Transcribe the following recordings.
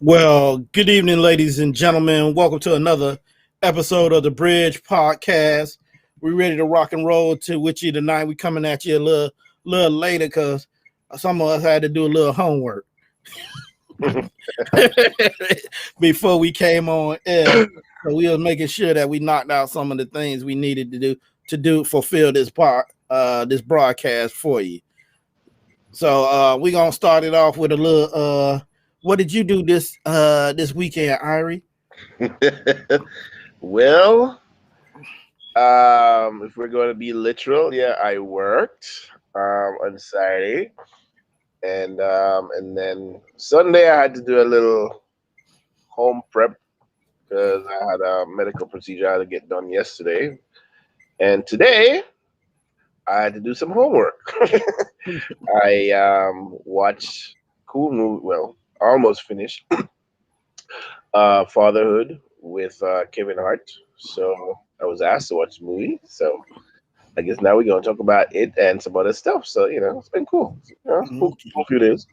Well, good evening, ladies and gentlemen. Welcome to another episode of the Bridge Podcast. We're ready to rock and roll with you tonight. We're coming at you a little later because some of us had to do a little homework before we came on air. So we were making sure that we knocked out some of the things we needed to fulfill this broadcast for you. So we're gonna start it off with a little. What did you do this weekend, Irie? Well, if we're going to be literal, yeah, I worked on Saturday, and then Sunday I had to do a little home prep because I had a medical procedure I had to get done yesterday, and today I had to do some homework. I watched cool movie. Well, almost finished Fatherhood with Kevin Hart. So I was asked to watch the movie. So I guess now we're going to talk about it and some other stuff. So, it's been cool. It's cool for a few days.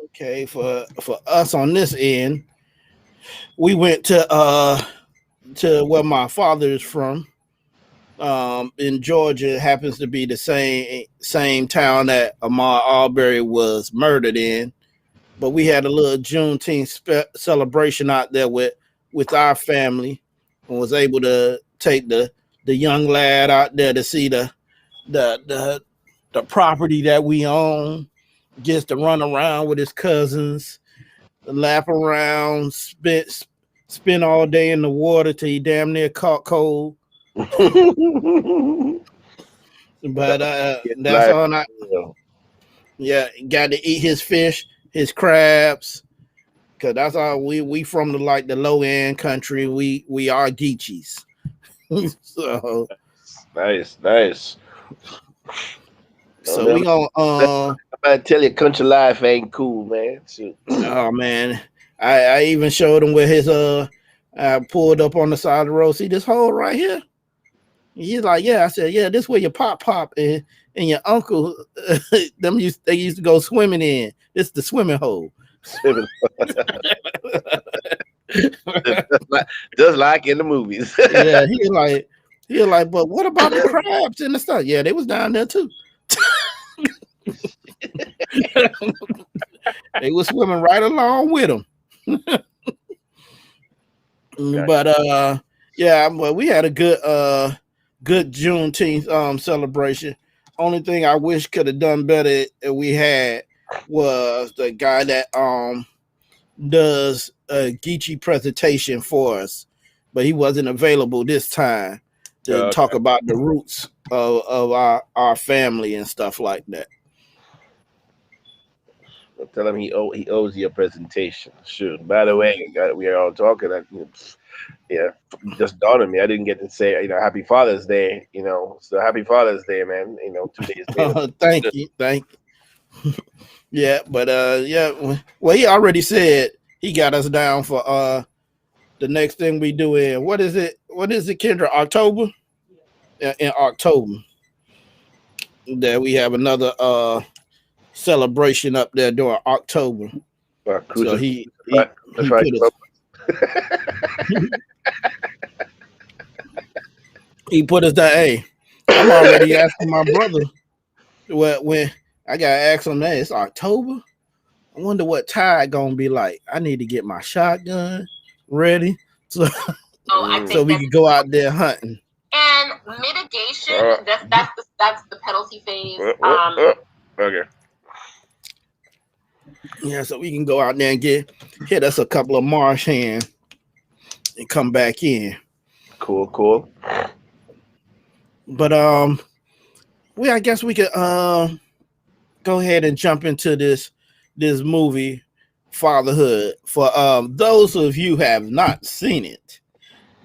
Okay, for us on this end, we went to where my father is from. In Georgia. It happens to be the same town that Ahmaud Arbery was murdered in. But we had a little Juneteenth celebration out there with our family, and was able to take the young lad out there to see the property that we own, just to run around with his cousins, laugh around, spend all day in the water till he damn near caught cold. But that's all I. Yeah, got to eat his fish, his crabs, because that's all we from the low end country. We are Geechies. So nice. So we gonna I tell you, country life ain't cool, man. Shoot. Oh man, I even showed him where his I pulled up on the side of the road. See this hole right here? He's like, yeah. I said, yeah, this where your pop and your uncle they used to go swimming in. This is the swimming hole. just like in the movies. Yeah, he was like, but what about the crabs and the stuff? Yeah, they was down there too. They was swimming right along with them. But well, we had a good Juneteenth celebration. Only thing I wish could have done better we had was the guy that does a Geechee presentation for us, but he wasn't available this time to talk about the roots of our family and stuff like that. I'll tell him he owes you a presentation. Sure. By the way, we are all talking. Just dawned on me. I didn't get to say, Happy Father's Day. So Happy Father's Day, man. 2 days later. Thank you. Yeah, but well, he already said he got us down for the next thing we do in what is it, Kendra? October? Yeah, in October. That we have another celebration up there during October. So he put us. He put us down. Hey, I'm already asking my brother when I gotta ask him that it's October. I wonder what tide gonna be like. I need to get my shotgun ready so we can go out there hunting. And mitigation, that's the penalty phase. Okay. Yeah, so we can go out there and hit us a couple of marsh hands and come back in. Cool. But I guess we could go ahead and jump into this movie Fatherhood. For those of you who have not seen it,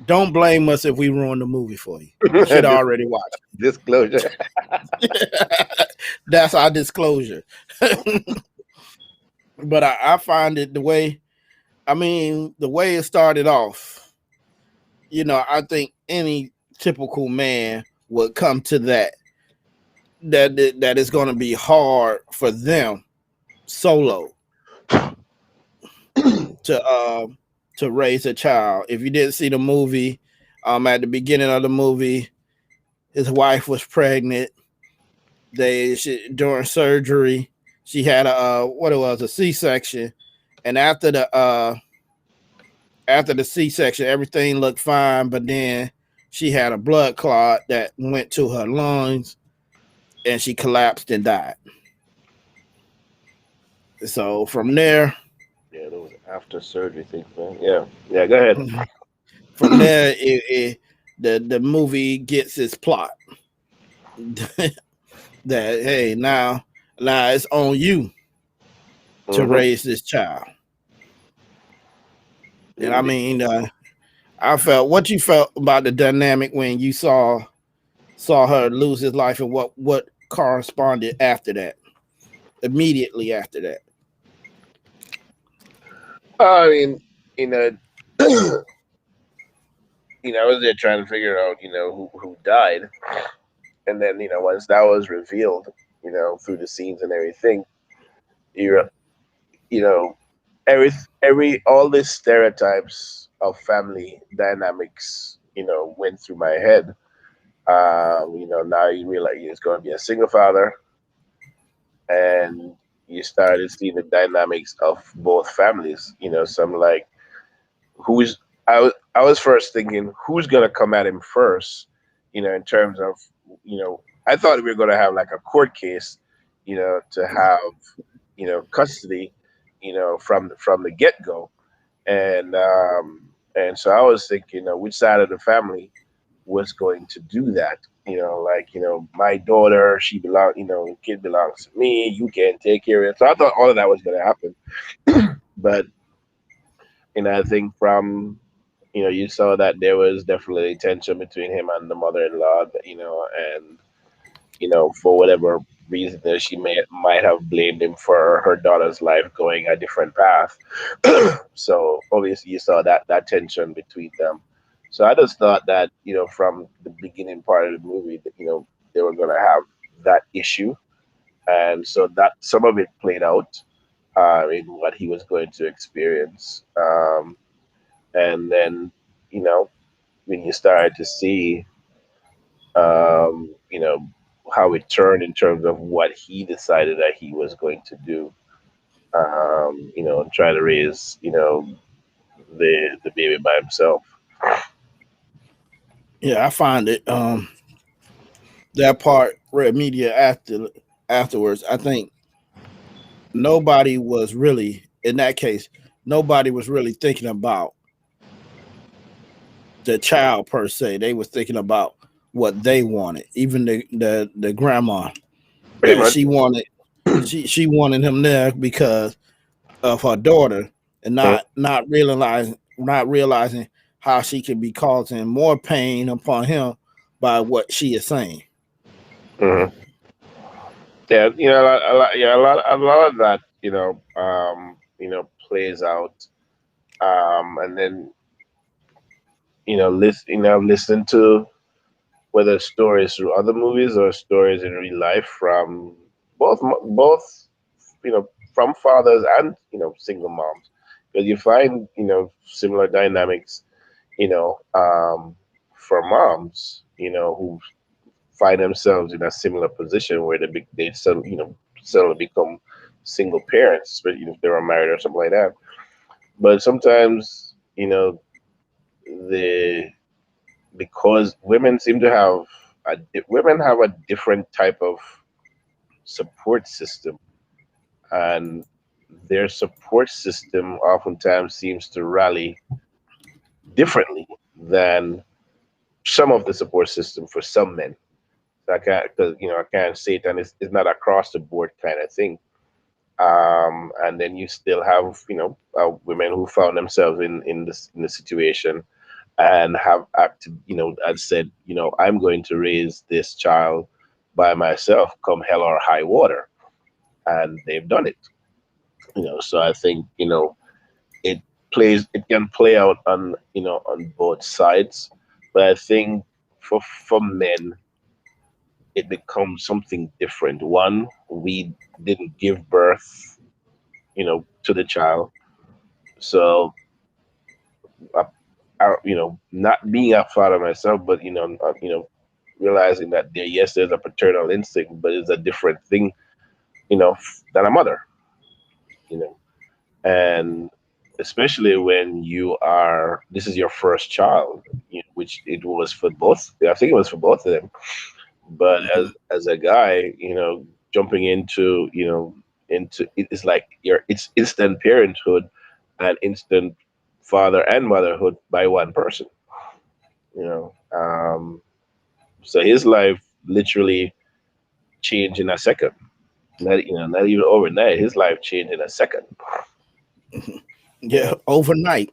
don't blame us if we ruin the movie for you. You should Dis- already watch Disclosure. it. That's our disclosure. But I find it the way, I mean, the way it started off, I think any typical man would come to that is going to be hard for them solo to to raise a child. If you didn't see the movie, at the beginning of the movie, his wife was pregnant. During surgery, she had a C-section, and after the C-section, everything looked fine, but then she had a blood clot that went to her lungs, and she collapsed and died. So from there, Yeah, those after surgery things, man. Yeah, yeah. Go ahead. from there, the movie gets its plot that hey, now it's on you to Hmm. raise this child. And I Indeed. mean, I felt what you felt about the dynamic when you saw her lose his life, and what corresponded after that, immediately after that. I mean, you know, I was there trying to figure out, who died, and then once that was revealed, through the scenes and everything, you you know, every all these stereotypes of family dynamics, went through my head. Now you realize it's going to be a single father, and you started seeing the dynamics of both families. Some like who's I was first thinking who's gonna come at him first, in terms of I thought we were gonna have like a court case, to have custody, from the get go, and so I was thinking, which side of the family was going to do that. Like my daughter, she belong, the kid belongs to me. You can't take care of it. So I thought all of that was going to happen, but I think from you saw that there was definitely tension between him and the mother-in-law, and for whatever reason that she might have blamed him for her daughter's life going a different path. So obviously you saw that tension between them. So I just thought that from the beginning part of the movie that they were going to have that issue, and so that some of it played out in what he was going to experience. And then you know when you started to see how it turned in terms of what he decided that he was going to do, and try to raise the baby by himself. Yeah, I find it that part where media afterwards. I think nobody was really in that case. Nobody was really thinking about the child per se. They was thinking about what they wanted. Even the grandma, Pretty much. she wanted she wanted him there because of her daughter, and not realizing how she could be causing more pain upon him by what she is saying. Hmm. Yeah, a lot of that, plays out, and then listen to whether stories through other movies or stories in real life from both from fathers and single moms, because you find similar dynamics, you know um for moms who find themselves in a similar position where suddenly become single parents, especially if they were married or something like that. But sometimes the because women have a different type of support system, and their support system oftentimes seems to rally differently than some of the support system for some men. So I can't, because I can't say it, and it's not across the board kind of thing. And then you still have, women who found themselves in the situation and have acted, and said, I'm going to raise this child by myself, come hell or high water, and they've done it. So I think, it it can play out on, on both sides, but I think for men it becomes something different. One, we didn't give birth, to the child, so not being a father myself, but realizing that yes, there's a paternal instinct, but it's a different thing, than a mother, you know, and especially when this is your first child, which it was for both. I think it was for both of them. But Mhm. as a guy, jumping into, it's like it's instant parenthood and instant father and motherhood by one person, you know. So his life literally changed in a second. Not even overnight. His life changed in a second. Yeah, Yeah, overnight,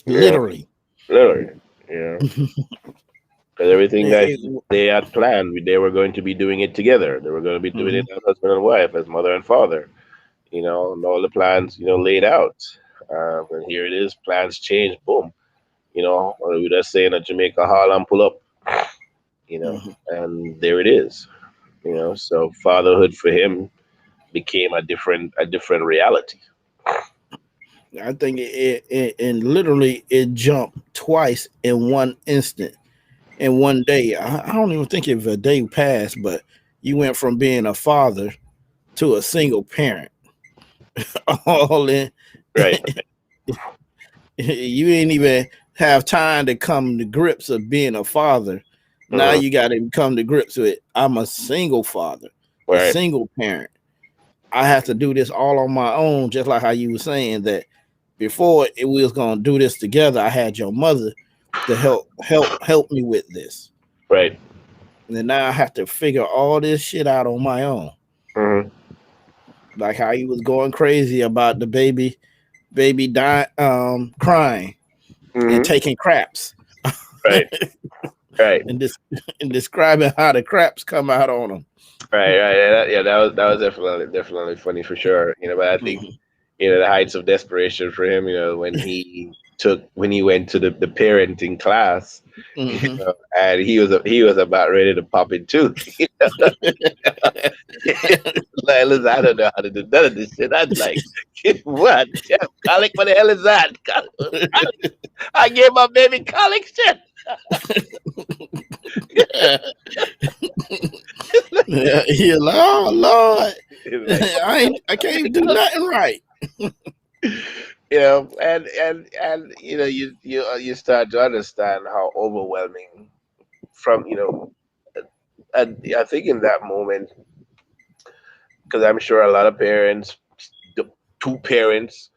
yeah, literally. literally. Yeah, because everything that It- they had planned, they were going to be doing it together. They were going to be doing it mhm, as husband and wife, as mother and father. And all the plans, laid out. And here it is, plans change. Boom. We just say in a Jamaica Harlem pull up. mhm. And there it is. So fatherhood for him became a different reality. I think it and literally it jumped twice in one instant in one day. I don't even think if a day passed, but you went from being a father to a single parent. All in, Right. you ain't even have time to come to grips of being a father. Now Uh-huh. you got to come to grips with I'm a single father, a Right. single parent. I have to do this all on my own, just like how you were saying that before we was gonna do this together. I had your mother to help me with this, Right. and then now I have to figure all this shit out on my own. Hmm. Like how he was going crazy about the baby dying, crying and Hmm. taking craps, Right. Right. and this and describing how the craps come out on him. Right. Right. That was definitely funny for sure. But I think, Mhm, the heights of desperation for him, when he went to the parenting class, mhm. and he was about ready to pop it too. Like, listen, I don't know how to do none of this shit. I'd like, what? Yeah, colic? What the hell is that? Colic? I gave my baby colic shit. Yeah, he like, oh Lord, It's like, I can't do nothing right. and you start to understand how overwhelming from and I think in that moment, because I'm sure a lot of parents, the two parents,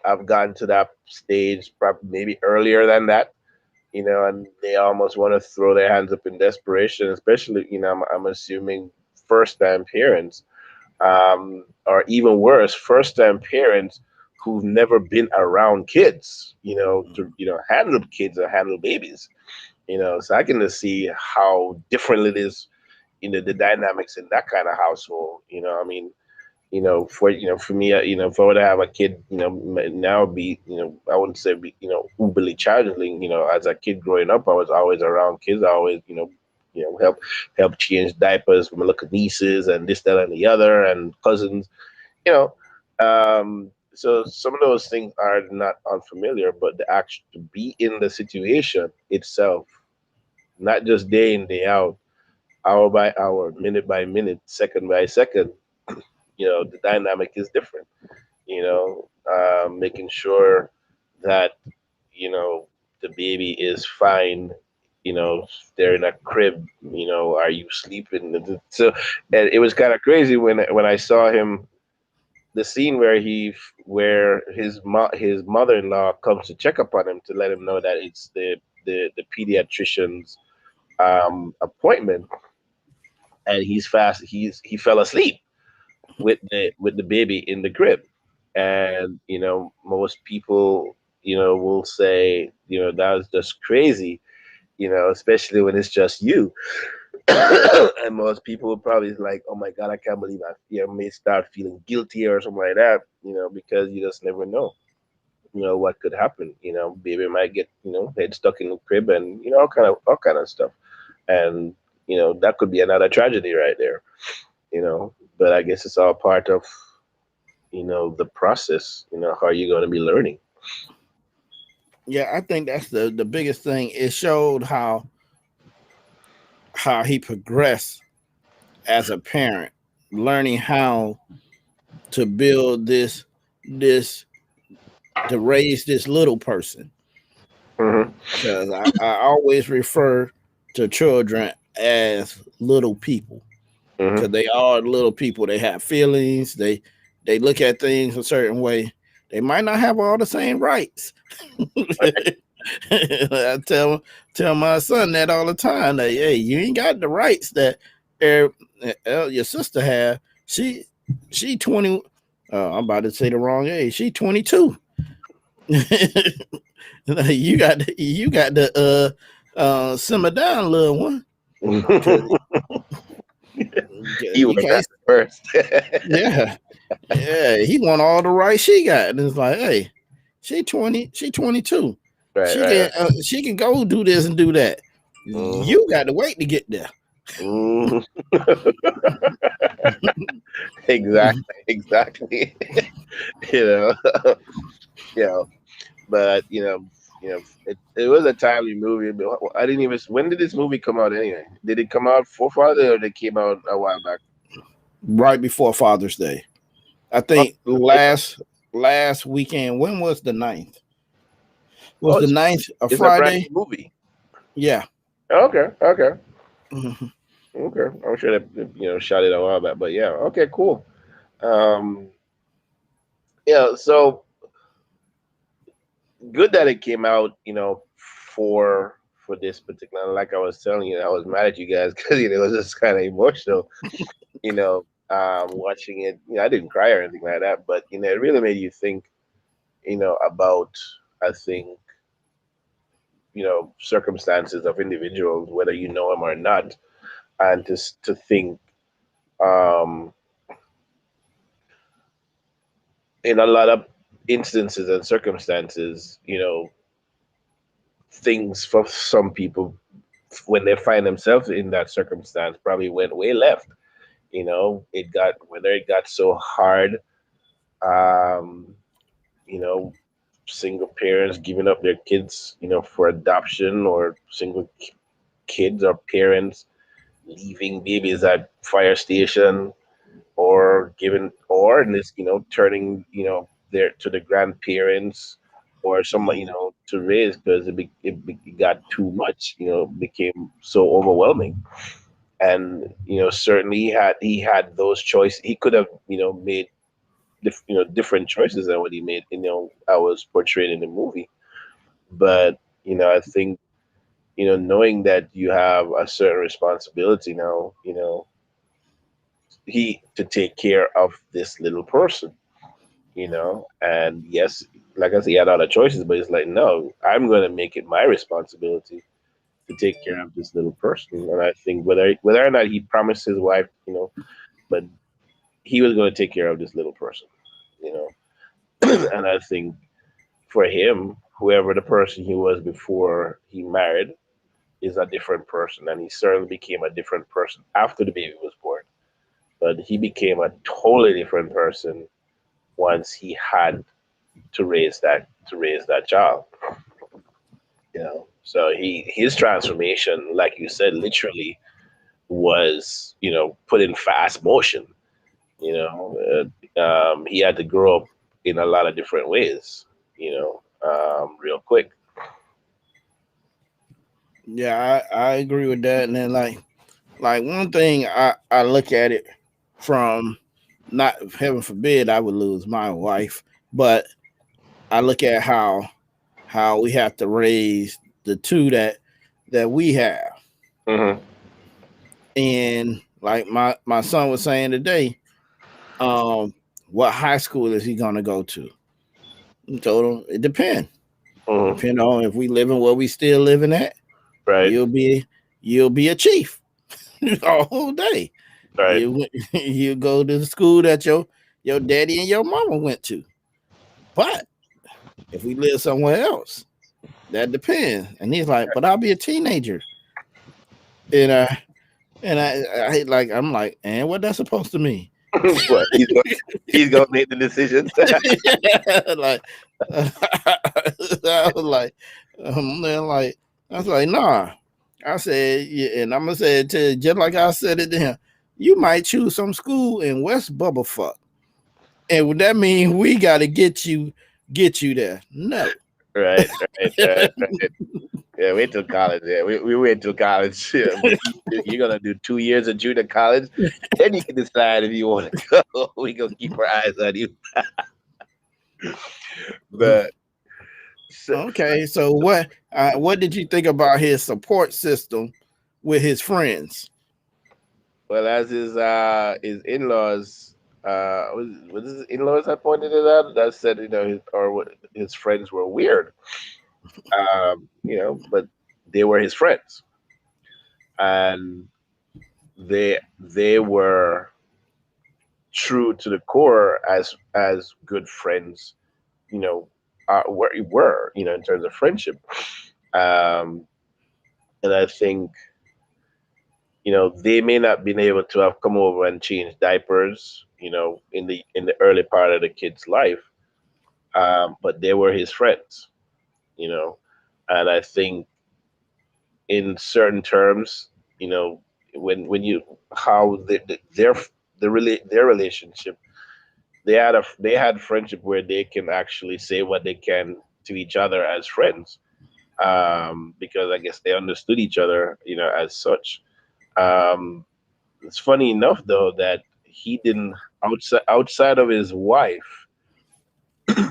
have gone to that stage, probably maybe earlier than that, and they almost want to throw their hands up in desperation, especially, I'm assuming first time parents, or even worse, first time parents who've never been around kids, to, handle kids or handle babies, so I can just see how different it is, the dynamics in that kind of household, I mean, for me, if I were to have a kid, now be, I wouldn't say be, uberly challenging. As a kid growing up, I was always around kids. I always, help change diapers with my little nieces and this, that, and the other, and cousins. You know, so some of those things are not unfamiliar, but the action to be in the situation itself, not just day in day out, hour by hour, minute by minute, second by second, the dynamic is different. Making sure that the baby is fine. They're in a crib. Are you sleeping? So, and it was kind of crazy when I saw him. The scene where his mother-in-law comes to check up on him to let him know that it's the pediatrician's appointment, and he fell asleep. with the baby in the crib. And most people will say that was just crazy, especially when it's just you. And most people will probably like, oh my god, I can't believe I may start feeling guilty or something like that, because you just never know what could happen. Baby might get head stuck in the crib, and all kind of stuff. And that could be another tragedy right there. But I guess it's all part of the process. How are you going to be learning? Yeah, I think that's the biggest thing. It showed how he progressed as a parent, learning how to build this to raise this little person. Hmm. Because I always refer to children as little people, Hmm. because they are little people. They have feelings. They look at things a certain way. They might not have all the same rights. I tell my son that all the time. That hey, you ain't got the rights that your sister have. She 20. I'm about to say the wrong age. She 22. You got to simmer down, little one. Cause You you were can't. that first. Yeah, yeah. He want all the rights she got, and it's like, hey, she 20. She 22. Right, She right, can she can go do this and do that. right. You got to wait to get there. Hmm. Exactly, exactly. you know, you know, but it was a timely movie. But I didn't even. When did this movie come out anyway? Did it come out for Father, or did it came out a while back? Right before Father's Day. I Oh, think last weekend. When was the ninth? Was oh, the it's, ninth a it's a brand Friday? new movie. Yeah. Okay, okay, Mhm. okay. I'm sure that shot it a while back, but yeah, okay, cool. Um, yeah, so good that it came out, for this particular. Like I was telling you, I was mad at you guys because it was just kind of emotional. Watching it. I didn't cry or anything like that, but it really made you think. About I think circumstances of individuals, whether you know them or not, and to think um, in a lot of instances and circumstances, things for some people when they find themselves in that circumstance probably went way left. It got whether it got so hard, um, you know, single parents giving up their kids, for adoption, or single kids or parents leaving babies at fire station, or giving or in this turning their to the grandparents, or someone to raise, because it got too much, became so overwhelming. And certainly he had those choices. He could have made different choices than what he made. I was portrayed in the movie. But I think knowing that you have a certain responsibility now, he to take care of this little person, and yes, like I said, he had other choices, but it's like, no, I'm going to make it my responsibility to take care of this little person. And I think whether or not he promised his wife, but he was going to take care of this little person, you know. And I think for him, whoever the person he was before he married is a different person, and he certainly became a different person after the baby was born. But he became a totally different person once he had to raise that child. So his transformation, like you said, literally was put in fast motion. He had to grow up in a lot of different ways. Real quick. Yeah, I agree with that. And then like one thing I look at it from, not heaven forbid I would lose my wife, but I look at how we have to raise the two that we have. Hmm. And like my son was saying today, Um, what high school is he gonna go to? I told him it depends. Mm-hmm. Depend on if we living where we still living at, Right. you'll be you'll be a chief all day. Right. You go to the school that your daddy and your mama went to. But if we live somewhere else, that depends. And he's like, but I'll be a teenager. And I'm like, and what that's supposed to mean? What he's gonna make the decisions. Like I was like, then like I was like, nah. I said, yeah, and I'm gonna say it to you, just like I said it to him. You might choose some school in West Bubblefuck, and would that mean we got to get you there? No. Right. Right. Right. Right. Yeah. Wait till college. Yeah. We wait till college. Yeah. You're gonna do 2 years of junior college, then you can decide if you want to go. We gonna keep our eyes on you. But so, Okay, so what did you think about his support system with his friends? well, as his in-laws, was his in-laws that pointed it out, that said, what his friends were weird. But they were his friends, and they were true to the core as good friends. You know, were in terms of friendship. Um, and I think they may not been able to have come over and change diapers, in the early part of the kid's life, but they were his friends, you know, and I think in certain terms, you know, when you how their relationship, they had friendship where they can actually say what they can to each other as friends, because I guess they understood each other, as such. Um, it's funny enough though that he didn't, outside of his wife,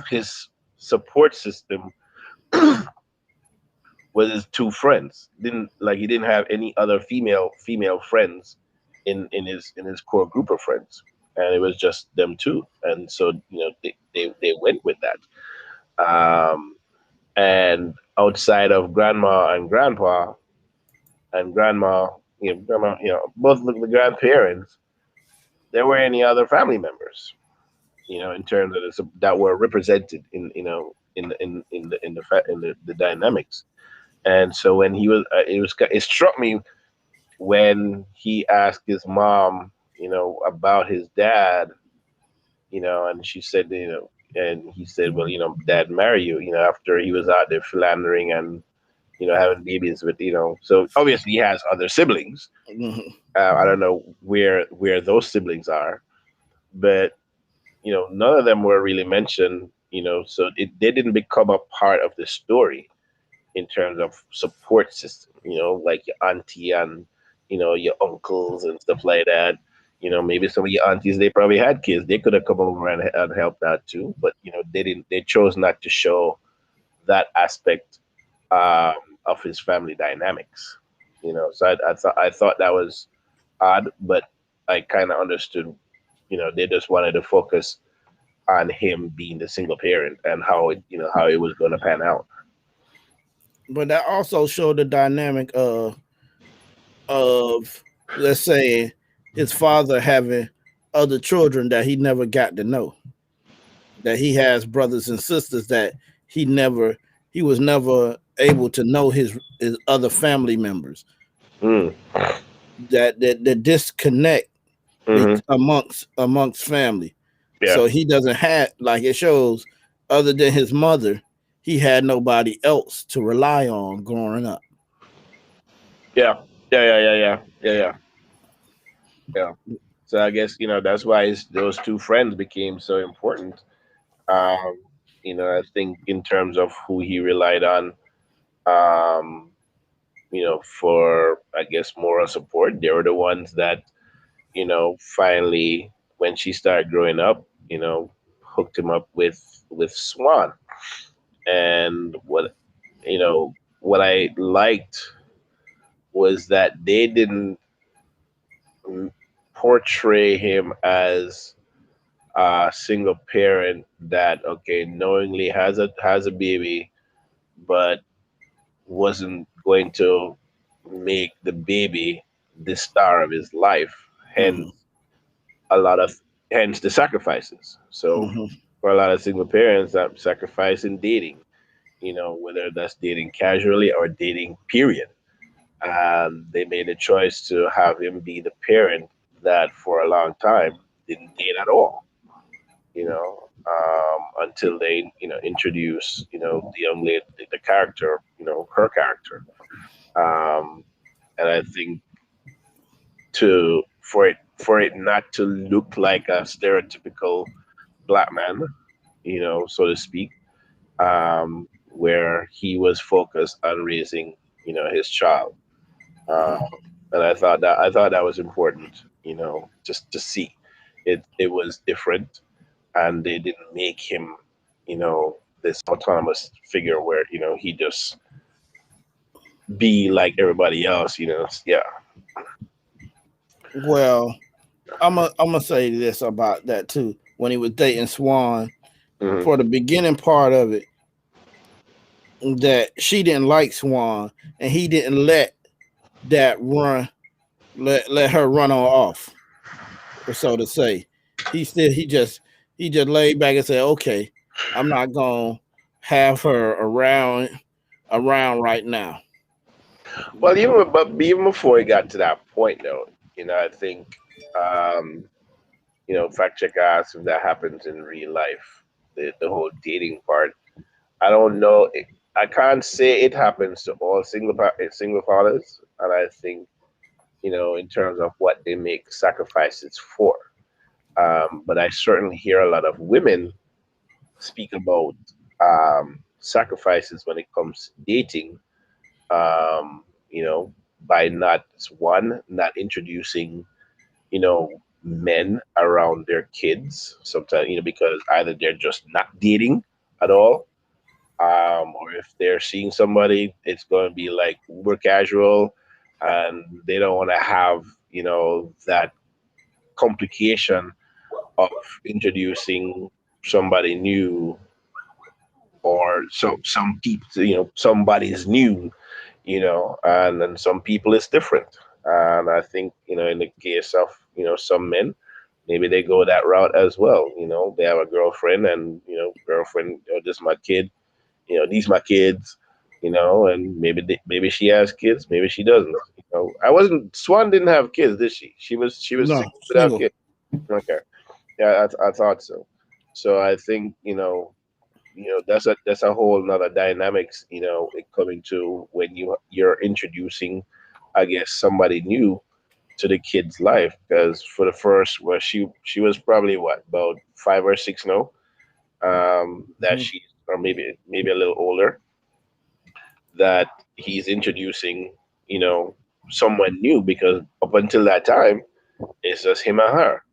his support system was his two friends. He didn't have any other female friends in his core group of friends, and it was just them two. And so they went with that. Um, and outside of grandma and grandpa and grandma, both the grandparents, there were any other family members, in terms of that were represented in the dynamics. And so when he was, it struck me when he asked his mom, about his dad, and she said, and he said, well, dad marry you, after he was out there philandering and having babies with, so obviously he has other siblings. Mhm. I don't know where those siblings are, but none of them were really mentioned. So they didn't become a part of the story in terms of support system. Like your auntie and your uncles and stuff like that. Maybe some of your aunties, they probably had kids. They could have come over and helped out too, but they didn't. They chose not to show that aspect, of his family dynamics. So I thought that was odd, but I kind of understood. They just wanted to focus on him being the single parent and how it was going to pan out. But that also showed the dynamic of let's say his father having other children that he never got to know. That he has brothers and sisters that he was never able to know his other family members. Mm, That the disconnect hmm. amongst family. Yeah, So he doesn't have, like it shows, other than his mother, he had nobody else to rely on growing up. yeah, yeah, yeah, yeah, yeah, yeah, yeah, yeah. So I guess that's why those two friends became so important. Um, I think in terms of who he relied on, um, for I guess moral support, they were the ones that finally, when she started growing up, hooked him up with Swan. And what I liked was that they didn't, portray him as single parent that okay knowingly has a baby, but wasn't going to make the baby the star of his life. Mm-hmm. Hence a lot of hence the sacrifices. So Mm-hmm. for a lot of single parents, that sacrifice in dating, whether that's dating casually or dating period. They made a choice to have him be the parent that for a long time didn't date at all, until they, introduce, the young lady, the character, her character. Um, and I think for it not to look like a stereotypical black man, so to speak, where he was focused on raising, his child. Uh, and I thought that was important, just to see it was different, and they didn't make him, this autonomous figure where he just be like everybody else, yeah. Well, I'm gonna say this about that too. When he was dating Swan, Hmm. for the beginning part of it, that she didn't like Swan, and he didn't that run let her run on off, or so to say. He just laid back and said, "Okay, I'm not gonna have her around right now." Well, even before it got to that point, though, I think, um, fact check asked if that happens in real life. The whole dating part. I don't know. I can't say it happens to all single fathers, and I think, in terms of what they make sacrifices for. But I certainly hear a lot of women speak about sacrifices when it comes to dating. Um, you know, by not introducing, men around their kids. Sometimes, because either they're just not dating at all, or if they're seeing somebody, it's going to be like uber casual, and they don't want to have, that complication of introducing somebody new, or some people, somebody's new, and then some people is different. And I think, in the case of, some men, maybe they go that route as well. They have a girlfriend, and, girlfriend, this is my kid, these my kids, and maybe she has kids, maybe she doesn't. I wasn't Swan didn't have kids, did she? She was No, single without single. kids. Okay, yeah, I thought so. So I think, that's a whole nother dynamics, it coming to when you're introducing, I guess, somebody new to the kid's life. Because for the first, well, she was probably what, about 5 or 6 now, that Mhm. she, or maybe a little older, that he's introducing, you know someone new, because up until that time it's just him and her,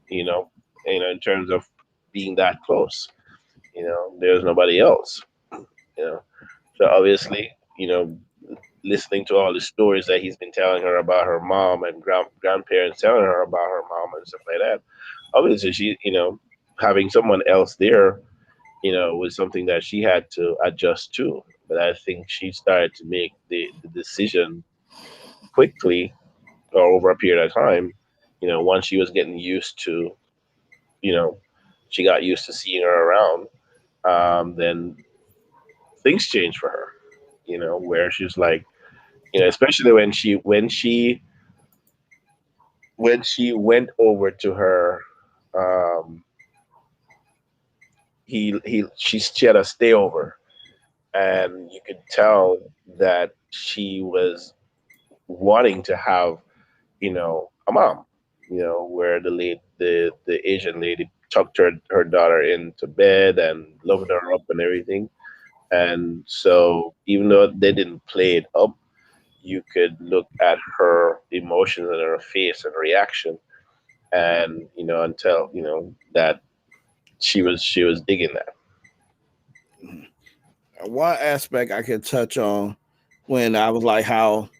you know in terms of being that close, there's nobody else, you know so obviously, listening to all the stories that he's been telling her about her mom, and grandparents telling her about her mom and stuff like that, obviously she, having someone else there, was something that she had to adjust to. But I think she started to make the decision quickly, or over a period of time. Once she was getting used to, you know, she got used to seeing her around. Then things changed for her. Where she's like, especially when she went over to her, um, she had a stay over, and you could tell that she was wanting to have, a mom, where the Asian lady tucked her daughter into bed and loaded her up and everything. And so even though they didn't play it up, you could look at her emotions and her face and reaction, and and tell that she was digging that. One aspect I could touch on, when I was like how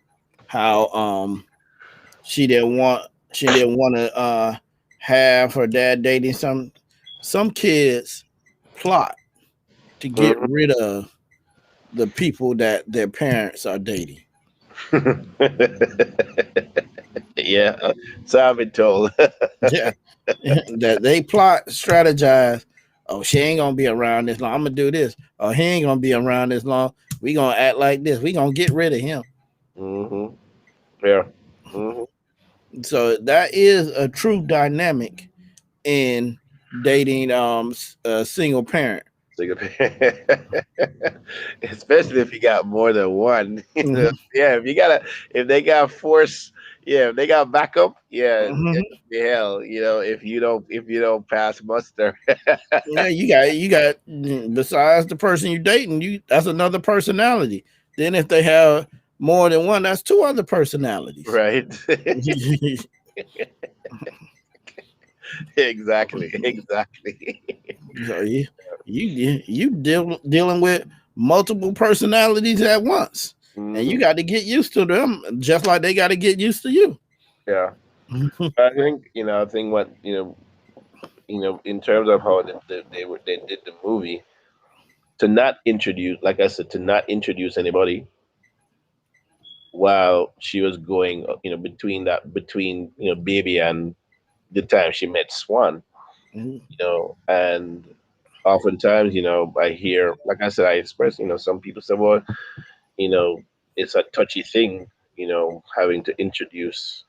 she didn't want to have her dad dating some some kids plot to get Mhm. rid of the people that their parents are dating. Yeah, so I've been told. Yeah, that they plot, strategize. Oh, she ain't gonna be around this long. I'm gonna do this. Oh, he ain't gonna be around this long. We gonna act like this. We gonna get rid of him. Hmm. Yeah. Hmm. So that is a true dynamic in dating a single parent. Especially if you got more than one. You know, Hmm. yeah, if they got force, yeah, if they got backup, yeah, Hmm. the hell, if you don't pass muster. Yeah, you got besides the person you dating, you that's another personality. Then if they have more than one, that's two other personalities. Right. Exactly. Exactly. So dealing with multiple personalities at once, and you Hmm. got to get used to them, just like they got to get used to you. Yeah. I think I think what in terms of how they did the movie, to not introduce, like I said, to not introduce anybody while she was going, between baby and the time she met Swan, and oftentimes, I hear, like I said, I express, some people say, well, you know, it's a touchy thing, having to introduce,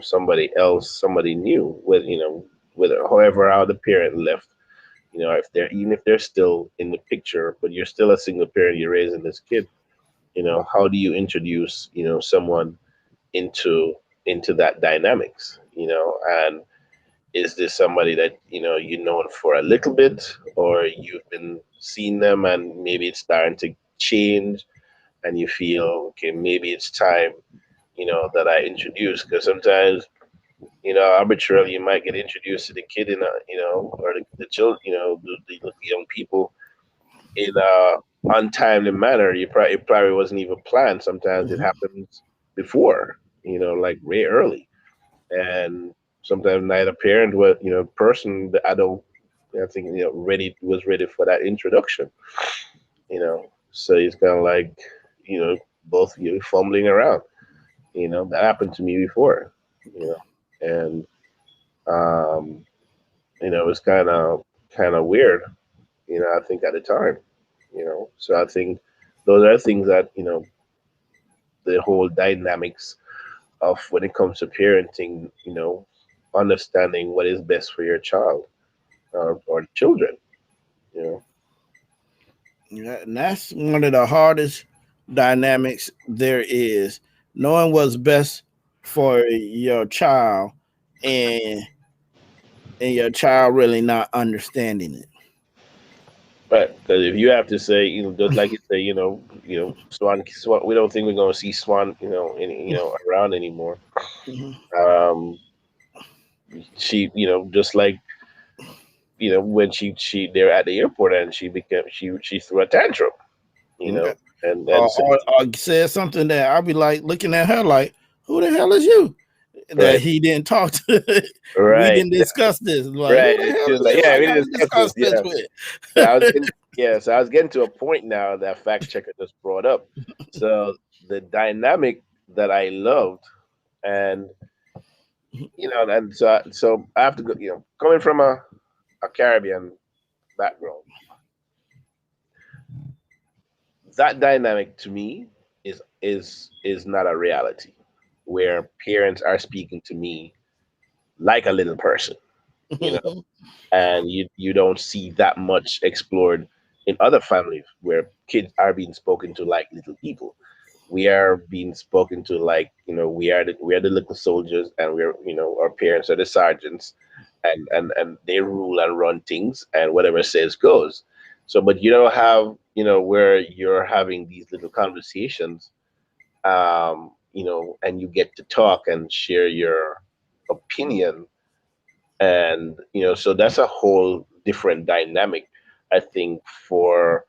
somebody else, somebody new with however how the parent left. If they're even if they're still in the picture, but you're still a single parent, you're raising this kid. How do you introduce, someone into that dynamics? And is this somebody that you know for a little bit, or you've been seeing them and maybe it's starting to change, and you feel, okay, maybe it's time, that I introduce, because sometimes, arbitrarily you might get introduced to the kid in a, or the children, the young people in a untimely manner. It probably wasn't even planned. Sometimes it Mhm. happens before, like way early, and sometimes neither parent was, person, the adult, I think, ready for that introduction. So it's kind of like, both you fumbling around. That happened to me before. And um, it's kind of weird. I think at the time. So I think those are things that the whole dynamics of when it comes to parenting. Understanding what is best for your child, or children. You know. Yeah, and that's one of the hardest dynamics there is, knowing what's best for your child, and your child really not understanding it. Right, because if you have to say, just like you say, Swan, we don't think we're going to see Swan, around anymore. Mhm. Um, she, just like, when they're at the airport and she threw a tantrum, you Okay. know, and said, Or said something that I'll be like looking at her like, "Who the hell is you?" That right, he didn't talk to. We right, didn't discuss this. Like, who right. the And hell she was is like, you? yeah, I we got didn't to discuss this, discuss this yeah. So I was with. getting, yeah, so I was getting to a point now that fact checker just brought up. So the dynamic that I loved, and and so I have to go, coming from a Caribbean background, that dynamic to me is not a reality, where parents are speaking to me like a little person, you know, and you don't see that much explored in other families where kids are being spoken to like little people. We are being spoken to like, we are the little soldiers, and we're, our parents are the sergeants, and they rule and run things, and whatever says goes. So, but you don't have, where you're having these little conversations, and you get to talk and share your opinion, and so that's a whole different dynamic, I think, for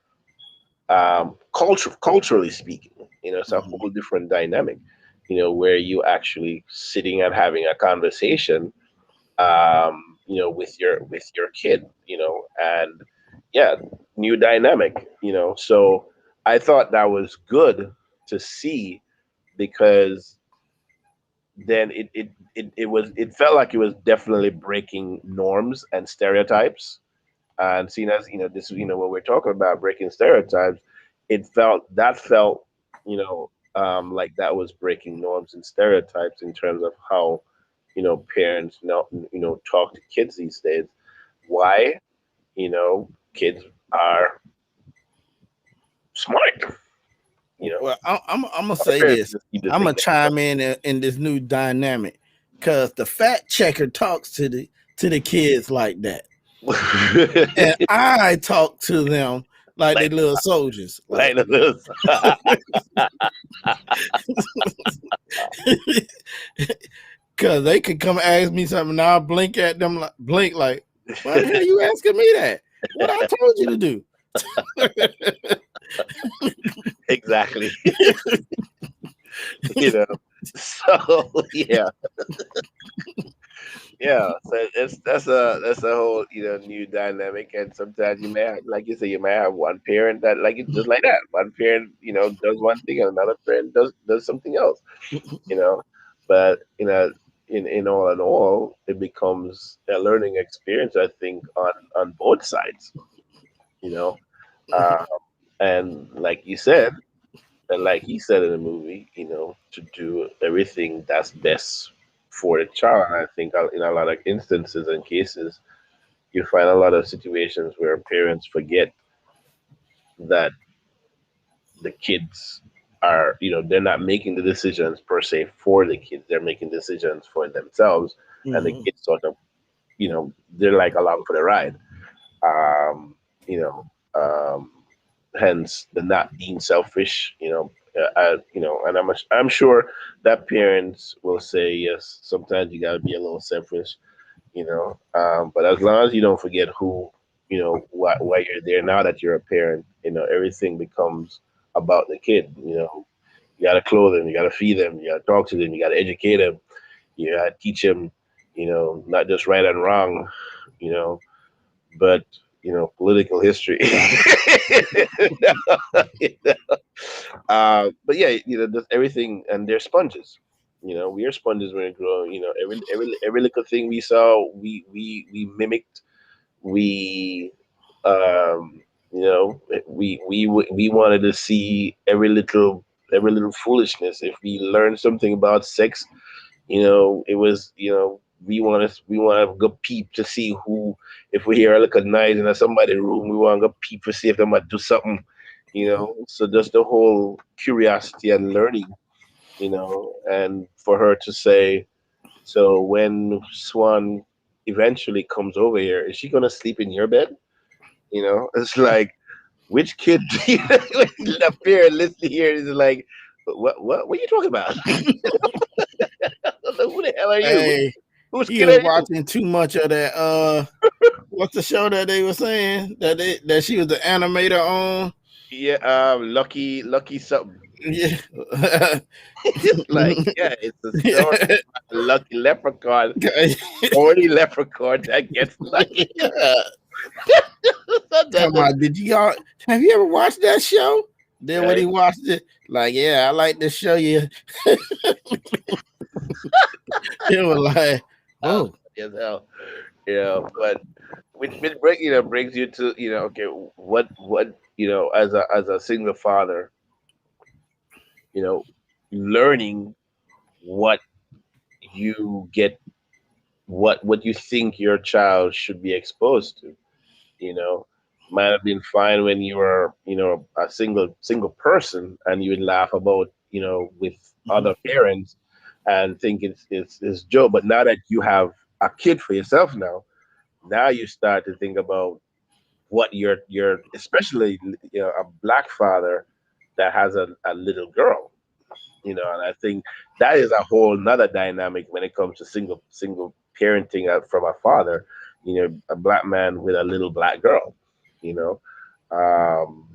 culturally speaking. It's a Mhm. whole different dynamic, where you actually sitting and having a conversation, with your kid, and yeah, new dynamic, so I thought that was good to see, because then it felt like it was definitely breaking norms and stereotypes. And seeing as this, what we're talking about, breaking stereotypes, it felt like that was breaking norms and stereotypes in terms of how parents talk to kids these days. Why? Kids are smart. Well, I'm gonna Our say parents this. just need to I'm think gonna chime in this new dynamic because the fact checker talks to the kids like that, and that. I talk to them like they like little soldiers, like like this. because they could come ask me something, and I'll blink at them, like blink, like, "Why the hell you asking me that? What I told you to do?" Exactly. you know. So yeah, yeah. So that's a whole new dynamic, and sometimes you may have, like you say, you may have one parent that like it just like that. One parent does one thing, and another parent does something else. You know, but in all, it becomes a learning experience. I think on both sides. You know, uh, and like you said, and like he said in the movie, to do everything that's best for the child. And I think in a lot of instances and cases, you find a lot of situations where parents forget that the kids are, they're not making the decisions per se for the kids. They're making decisions for themselves, and the Mhm. kids sort of, they're like along for the ride. Um, you know, um, hence the not being selfish. And I'm sure that parents will say yes. Sometimes you gotta be a little selfish. But as long as you don't forget who, why you're there. Now that you're a parent, everything becomes about the kid. You gotta clothe them, you gotta feed them, you gotta talk to them, you gotta educate them, you gotta teach them, not just right and wrong. You know, but political history. But yeah, just everything, and they're sponges. We are sponges when we grow. Every little thing we saw, we mimicked. We we wanted to see every little foolishness. If we learned something about sex, it was, we want to go peep to see who, if we hear a little noise in somebody's room, we want to go peep to see if they might do something. So just the whole curiosity and learning. And for her to say, so when Swan eventually comes over here, is she gonna sleep in your bed? It's like, which kid do you the parent listening here is like, what are you talking about? Who the hell are you? Hey, Whose he kid was are you? watching too much of that. What's the show that they were saying that she was the animator on? Yeah, lucky something. Yeah. It's like, yeah, it's a story about a lucky leprechaun, horny leprechaun that gets lucky. Come on, did y'all have you ever watched that show? Then when he Right? watched it, like, yeah, I like to show you. It was like, Oh, oh, yes, hell. But which brings you to, okay, what as a single father, you know learning what you get, what you think your child should be exposed to. you know might have been fine when you were, a single person, and you would laugh about, with other parents, and think it's joke. But now that you have a kid for yourself, now you start to think about what your especially, a black father that has a little girl. And I think that is a whole nother dynamic when it comes to single parenting, from a father, a black man with a little black girl. you know um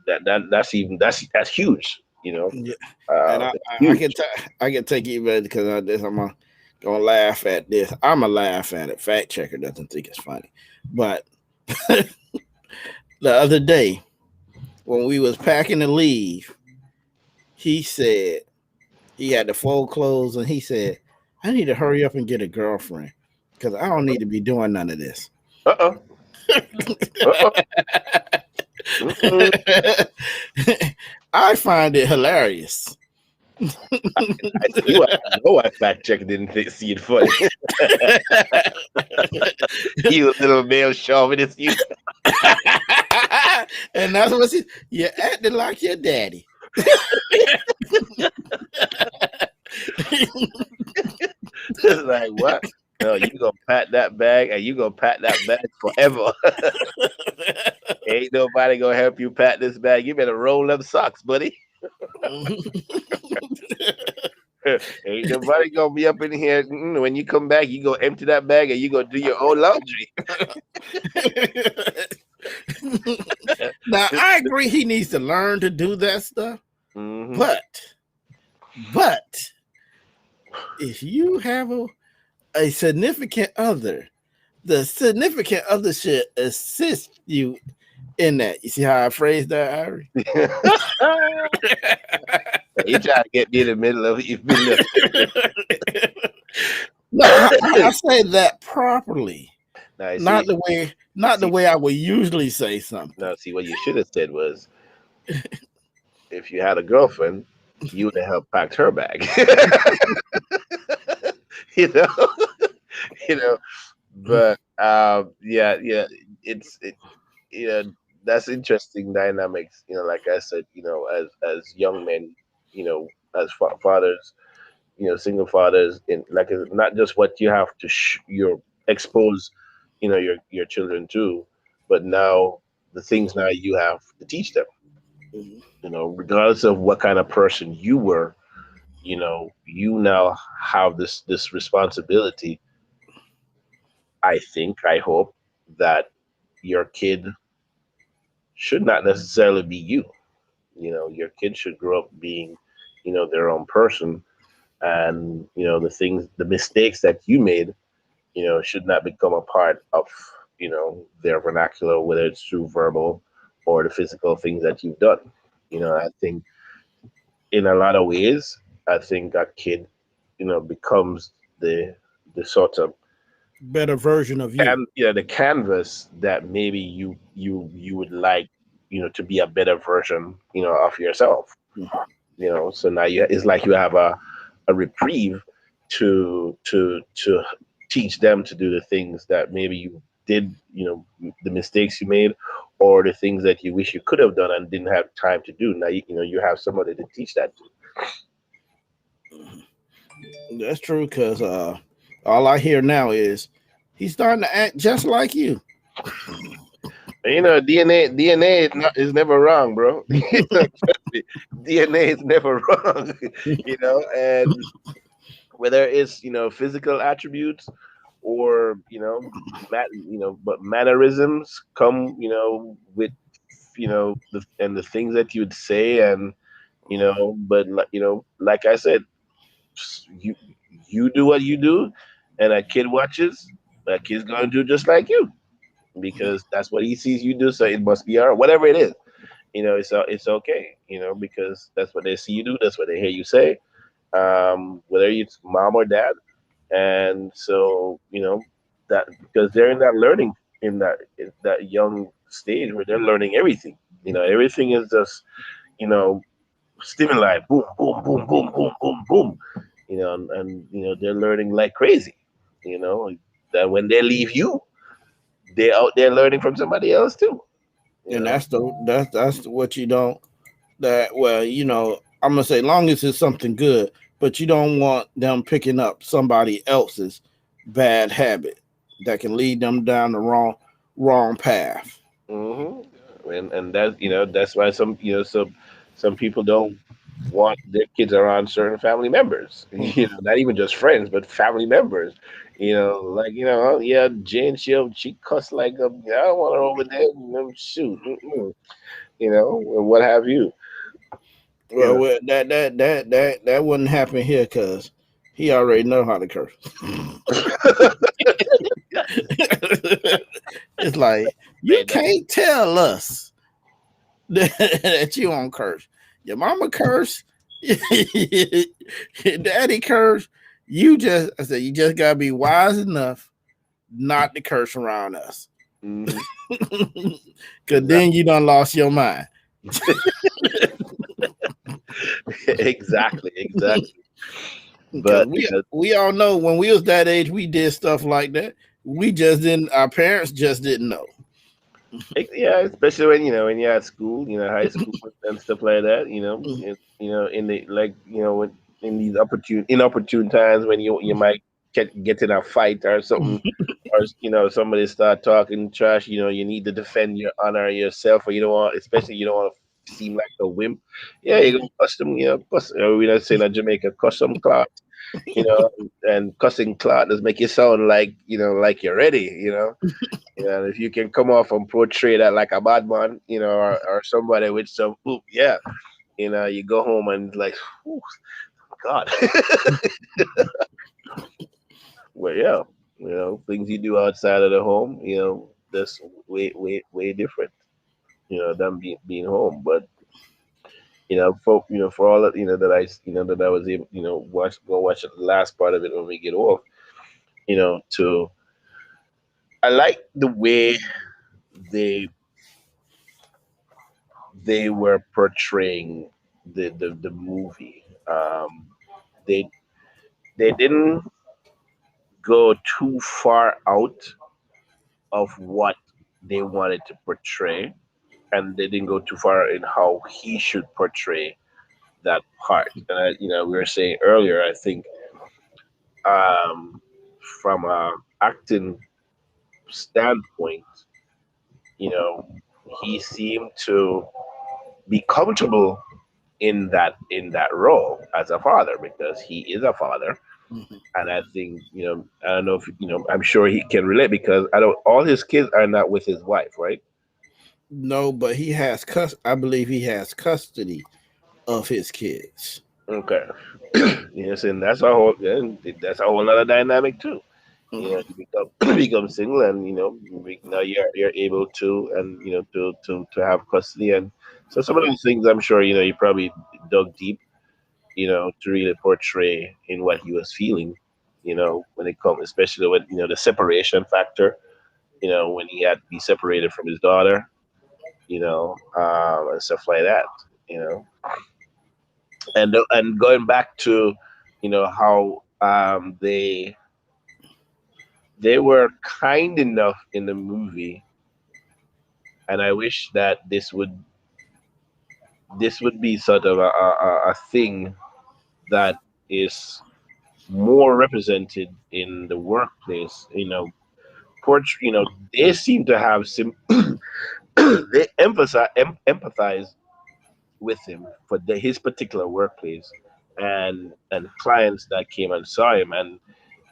that's even that's huge. yeah. And That's huge. I can take it back because I'm on. gonna laugh at this. I'm gonna laugh at it. Fact checker doesn't think it's funny, but the other day when we was packing to leave, he said he had to fold clothes, and he said, "I need to hurry up and get a girlfriend because I don't need to be doing none of this." Uh-uh. Uh-uh. I find it hilarious. I know I fact check didn't see it funny. You little male chauvinist, you. And that's what you're acting like your daddy. It's like, what? No, you gonna pat that bag and you gonna pat that bag forever. Ain't nobody gonna help you pat this bag. You better roll them socks, buddy. Ain't nobody gonna be up in here. When you come back, you go empty that bag and you go do your own laundry. Now I agree he needs to learn to do that stuff. Mm-hmm. But if you have a significant other, the significant other should assist you in that. You see how I phrased that, Ari? You trying to get me in the middle of it. No, I say that properly. Now, Not the way I would usually say something. Now, see, what you should have said was, if you had a girlfriend, you would have helped pack her bag. you know. But yeah, it's that's interesting dynamics. Like I said, as young men, as fathers, single fathers, in like not just what you have to your expose, your children to, but now the things now you have to teach them. Regardless of what kind of person you were, you now have this responsibility. I hope that your kid should not necessarily be you. Your kid should grow up being, their own person, and the mistakes that you made, should not become a part of, their vernacular, whether it's through verbal or the physical things that you've done. I think in a lot of ways, I think a kid, becomes the sort of better version of you. the canvas that maybe you would like, to be a better version, of yourself. So now it's like you have a reprieve to teach them to do the things that maybe you did, the mistakes you made, or the things that you wish you could have done and didn't have time to do. Now you have somebody to teach that to. That's true, because all I hear now is he's starting to act just like you. DNA is never wrong, bro. DNA is never wrong. And whether it's physical attributes or but mannerisms come with the things that you'd say, and but like I said, you you do what you do, and a kid watches, that kid's gonna do just like you, because that's what he sees you do. So it must be all right, whatever it is. It's okay. Because that's what they see you do. That's what they hear you say. Whether it's mom or dad, and so that, because they're in that learning, in that young stage where they're learning everything. Everything is just stimuli, boom, boom, boom, boom, boom, boom, boom. And they're learning like crazy. That when they leave you, they're out there learning from somebody else too. And that's what you don't. That well, I'm gonna say, long as it's something good, but you don't want them picking up somebody else's bad habit that can lead them down the wrong path. Mm-hmm. And that's why some people don't want their kids around certain family members. Not even just friends, but family members. Like oh, yeah, Jane, she cussed like a. I don't want her over there. Shoot, and what have you. Well, that wouldn't happen here, because He already know how to curse. It's like you Man, can't tell us that you don't curse. Your mama curse, your daddy curse. I said you just gotta be wise enough not to curse around us. mhm, Cause then you done lost your mind. exactly, exactly. Because But we all know when we was that age, we did stuff like that. We just didn't. Our parents just didn't know. yeah, especially when when you're at school, high school and stuff like that. In the like when in these inopportune times when you might get in a fight or something, or somebody start talking trash. You need to defend your honor yourself, or you don't want, especially you don't want to seem like a wimp. Yeah, you go custom, we not saying that Jamaica custom cloth, and cussing cloth does make you sound like like you're ready, and if you can come off and portray that like a bad man, or somebody with some poop, yeah, you go home and like, oh God. Well, yeah, things you do outside of the home, that's way, way, way different, than being home. But for all that that that I was able, watch the last part of it when we get off, to I like the way they they were portraying the movie. They they didn't go too far out of what they wanted to portray, and they didn't go too far in how he should portray that part. And we were saying earlier, I think, um, from a acting standpoint, you know, he seemed to be comfortable in that role as a father because he is a father. Mhm. And I think, I don't know if I'm sure he can relate because I don't. All his kids are not with his wife, right? No, but he has I believe he has custody of his kids. Okay. Yes, and that's a whole other dynamic too. Mhm. You become become single, and now you're able to, and to have custody, and so some of those things I'm sure you probably dug deep, to really portray in what he was feeling, when it comes, especially with the separation factor, when he had to be separated from his daughter, and stuff like that, you know, and going back to how they were kind enough in the movie, and I wish that this would be sort of a thing that is more represented in the workplace. They seem to have some. They empathize with him for his particular workplace, and clients that came and saw him. And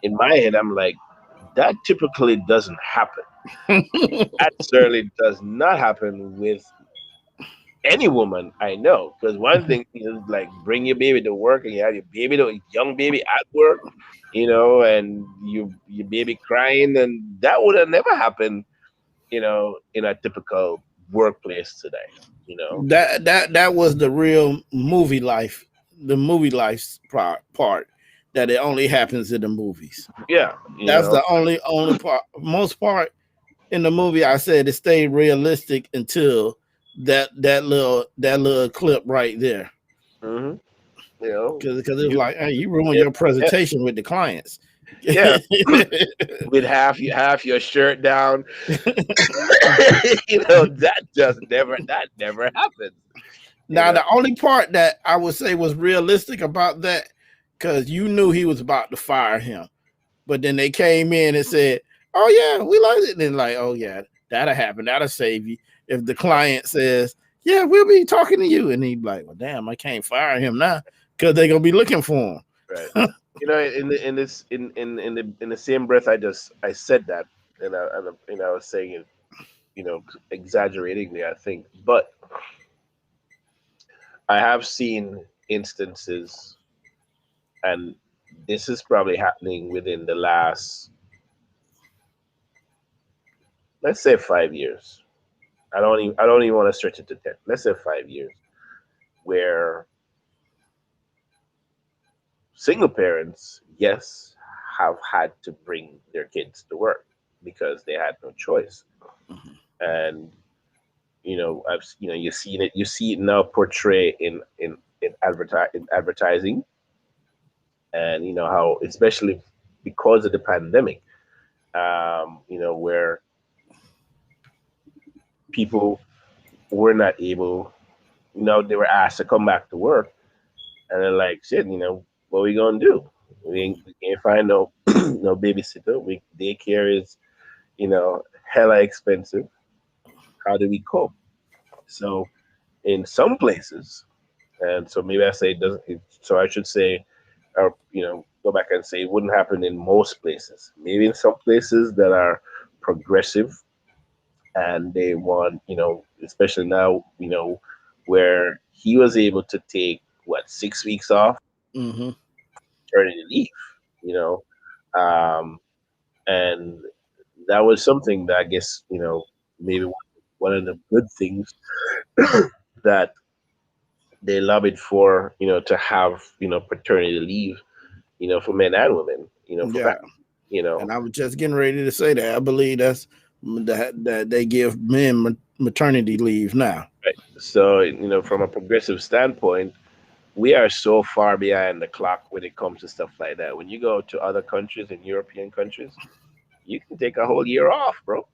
in my head, I'm like, that typically doesn't happen. That certainly does not happen with any woman I know. Because one thing is like bring your baby to work and you have your young baby at work, and your baby crying, and that would have never happened, in a typical workplace today. You know, That was the real movie life, the movie life part that it only happens in the movies. yeah, That's the only part. Most part in the movie, I said it stayed realistic until that little clip right there, hmm you know, because it was you, like, hey, you ruined yeah, your presentation with the clients. yeah, with half your shirt down, that never happens. You Now, know, the only part that I would say was realistic about that, because you knew he was about to fire him, but then they came in and said, "Oh yeah, we like it." And then like, "Oh yeah, that'll happen. That'll save you." If the client says, "Yeah, we'll be talking to you," and he'd be like, "Well, damn, I can't fire him now because they're gonna be looking for right? him." In the same breath, I said that, and I was saying it, exaggeratingly, I think, but I have seen instances, and this is probably happening within the last, let's say, 5 years. I don't even want to stretch it to 10. Let's say 5 years, where single parents, yes, have had to bring their kids to work because they had no choice. Mhm. And you see it now portrayed in advertising, and how, especially because of the pandemic, where people were not able, they were asked to come back to work, and they're like, shit, what we gonna do? We can't find no no babysitter. Daycare is, hella expensive. How do we cope? So in some places, and so maybe I say it doesn't. So I should say, or go back and say it wouldn't happen in most places. Maybe in some places that are progressive, and they want, especially now, where he was able to take, what, 6 weeks off Mhm. maternity leave, you know, um, and that was something that I guess, maybe one of the good things that they lobbied for, to have, paternity leave, for men and women, for Yeah, family, you know. and I was just getting ready to say that. I believe that they give men maternity leave now. Right. So, from a progressive standpoint, we are so far behind the clock when it comes to stuff like that. When you go to other countries and European countries, you can take a whole year off, bro,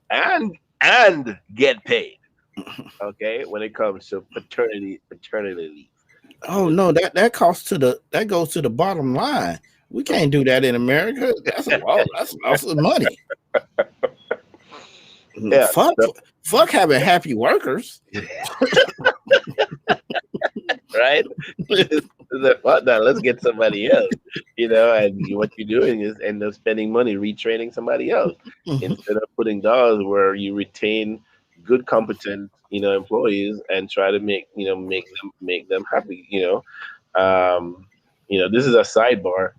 and get paid. Okay, when it comes to paternity leave, Oh no, that goes to the bottom line. We can't do that in America. That's a loss. That's a loss of money. yeah. Fuck, So, fuck having happy workers. right? Well, now let's get somebody else, and what you're doing is end up spending money retraining somebody else Mhm. instead of putting dollars where you retain good, competent, employees and try to make them happy. This is a sidebar.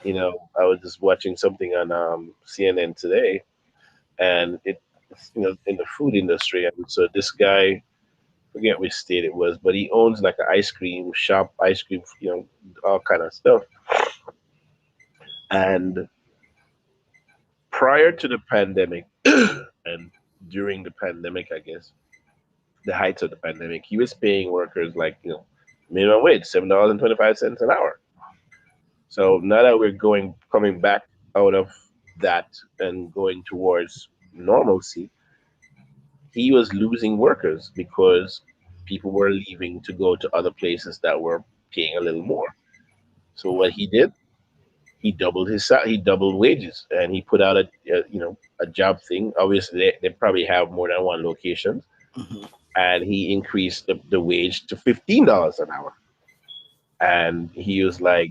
I was just watching something on CNN today, and it's in the food industry, and so this guy, forget which state it was, but he owns like an ice cream shop, ice cream, all kind of stuff. And prior to the pandemic, and during the pandemic, I guess the heights of the pandemic, he was paying workers like minimum wage, $7.25 an hour. So now that we're coming back out of that and going towards normalcy, he was losing workers because people were leaving to go to other places that were paying a little more. So what he did, he doubled wages, and he put out a job thing. Obviously, they probably have more than one location, Mhm. and he increased the wage to $15 an hour. And he was like,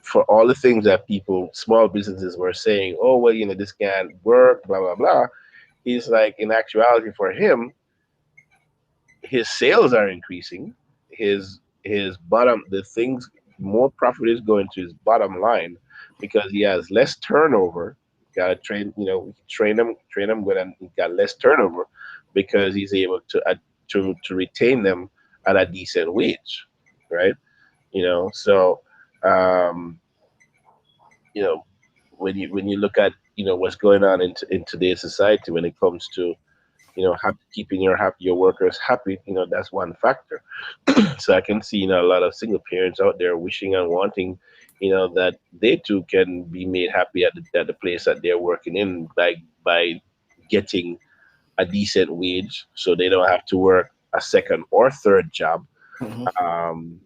for all the things that people, small businesses, were saying, oh well, this can't work, blah blah blah. He's like, in actuality, for him, his sales are increasing. His bottom, the things, more profit is going to his bottom line because he has less turnover. Got to train them good, and he got less turnover because he's able to retain them at a decent wage, right? So um, you know when you look at what's going on in today's society when it comes to keeping your workers happy, that's one factor. So I can see, a lot of single parents out there wishing and wanting, that they too can be made happy at the place that they're working in by getting a decent wage, so they don't have to work a second or third job, Mhm.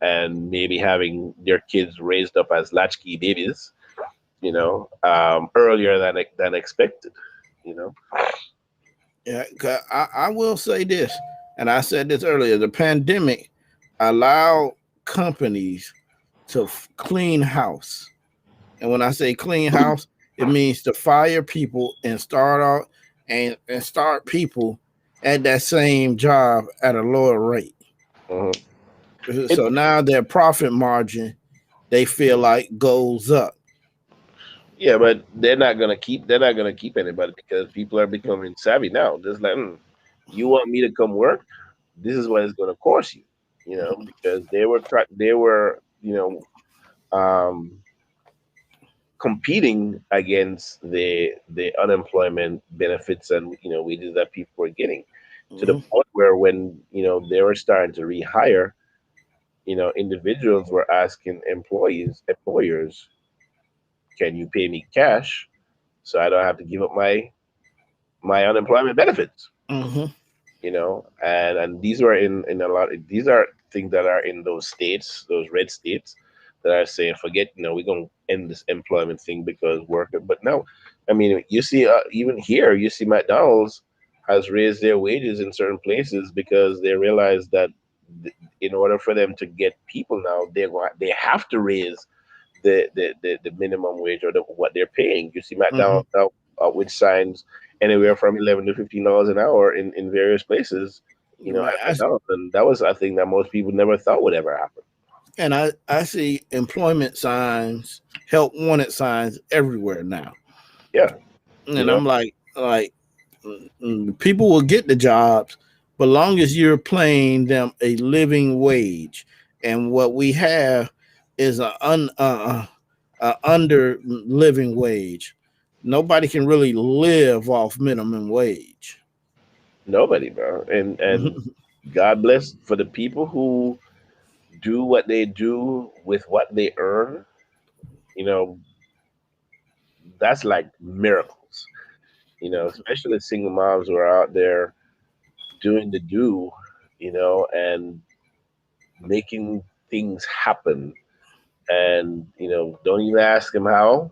and maybe having their kids raised up as latchkey babies, earlier than expected, you know. Yeah, 'cause I will say this, and I said this earlier. The pandemic allowed companies to clean house, and when I say clean house, it means to fire people and start people at that same job at a lower rate. Mhm. It, So now their profit margin they feel like goes up. Yeah, but they're not gonna keep anybody because people are becoming savvy now. Just like, you want me to come work? This is what it's gonna cost you. Because they were um, competing against the unemployment benefits and wages that people were getting, to the Mhm. point where when they were starting to rehire, individuals were asking employers, can you pay me cash so I don't have to give up my unemployment benefits? Mhm. And these were in a lot. These are things that are in those states, those red states, that are saying, forget, we're gonna end this employment thing because worker. But no, I mean, you see, even here, you see McDonald's has raised their wages in certain places because they realize that in order for them to get people now, they have to raise the minimum wage, or what they're paying. You see Mhm. McDonald's now, with signs anywhere from $11 to $15 an hour in various places, Man, at McDonald's, and that was a thing that most people never thought would ever happen. I see employment signs, help wanted signs everywhere now, Yeah, you and know, I'm like people will get the jobs, but long as you're paying them a living wage, and what we have is a under living wage. Nobody can really live off minimum wage. nobody, bro, and God bless for the people who do what they do with what they earn. You know, that's like miracles. Especially single moms who are out there doing the do, and making things happen. And don't even ask them how.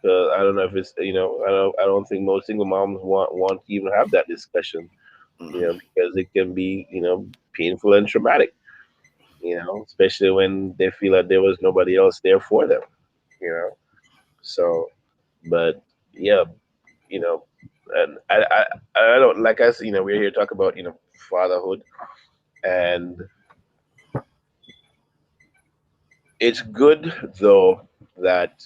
I don't know if it's I don't think most single moms want to even have that discussion. Because it can be painful and traumatic. Especially when they feel like there was nobody else there for them. You know, so but yeah, you know, and I don't, like I said, we're here to talk about fatherhood, and it's good though that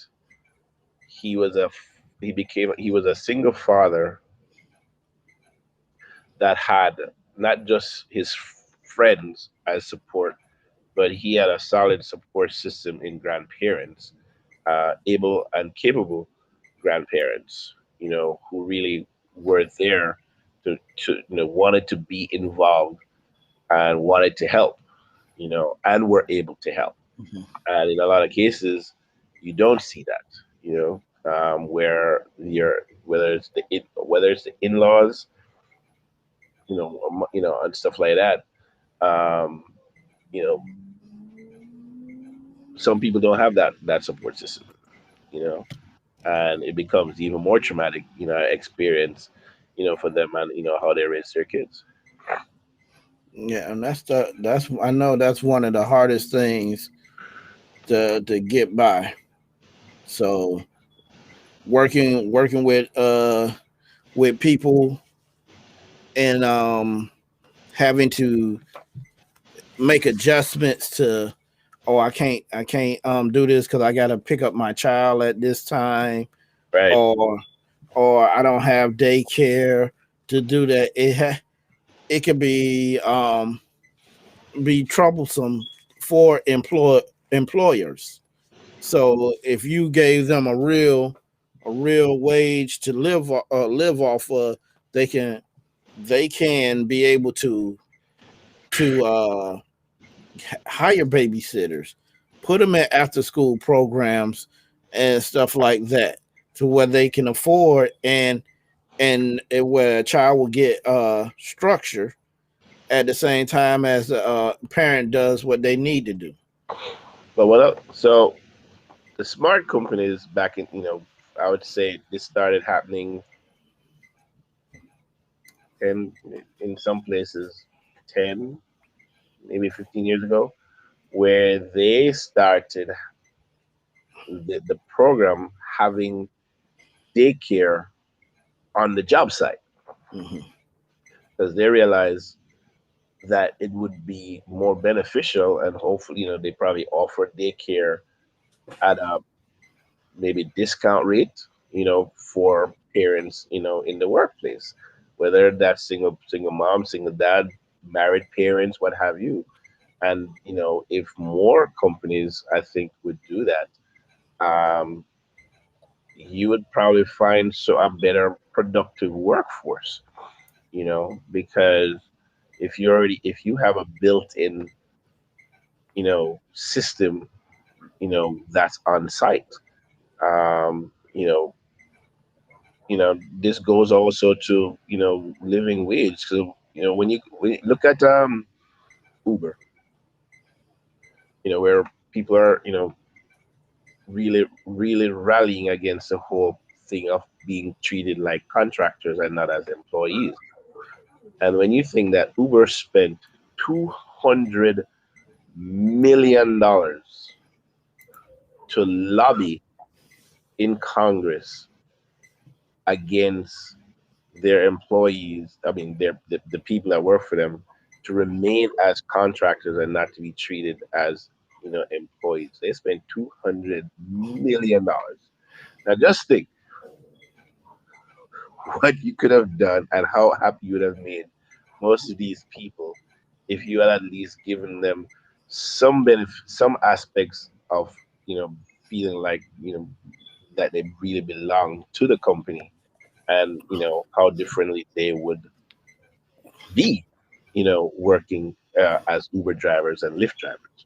he was a single father that had not just his friends as support, but he had a solid support system in grandparents, able and capable grandparents, who really were there to wanted to be involved and wanted to help, and were able to help. And in a lot of cases, you don't see that, where whether it's the in-laws, and stuff like that. Um, you know, some people don't have that support system, you know, and it becomes even more traumatic, experience, for them, and how they raise their kids. Yeah, and that's I know that's one of the hardest things to get by. So working with people, and having to make adjustments to, oh, I can't do this because I got to pick up my child at this time, Right. or I don't have daycare to do that. It can be troublesome for employers. So if you gave them a real wage to live off of, they can be able to hire babysitters, put them in after school programs and stuff like that, to where they can afford, where a child will get structure at the same time as the parent does what they need to do. But what else? So the smart companies back in, I would say this started happening in some places 10, maybe 15 years ago, where they started the program having daycare on the job site, Hmm. because they realized that it would be more beneficial, and hopefully, they probably offer daycare at a maybe discount rate, for parents, in the workplace, whether that's single mom, single dad, married parents, what have you. And if more companies, I think, would do that, um, you would probably find a better productive workforce. Because if you have a built-in system that's on site, um, you know this goes also to living wage. So when you look at Uber, where people are really really rallying against the whole thing of being treated like contractors and not as employees. And when you think that Uber spent $200 million to lobby in Congress against their employees, I mean, the people that work for them, to remain as contractors and not to be treated as employees. They spent $200 million. Now, just think what you could have done and how happy you would have made most of these people if you had at least given them some benefit, some aspects of feeling like that they really belong to the company, and how differently they would be, working as Uber drivers and Lyft drivers.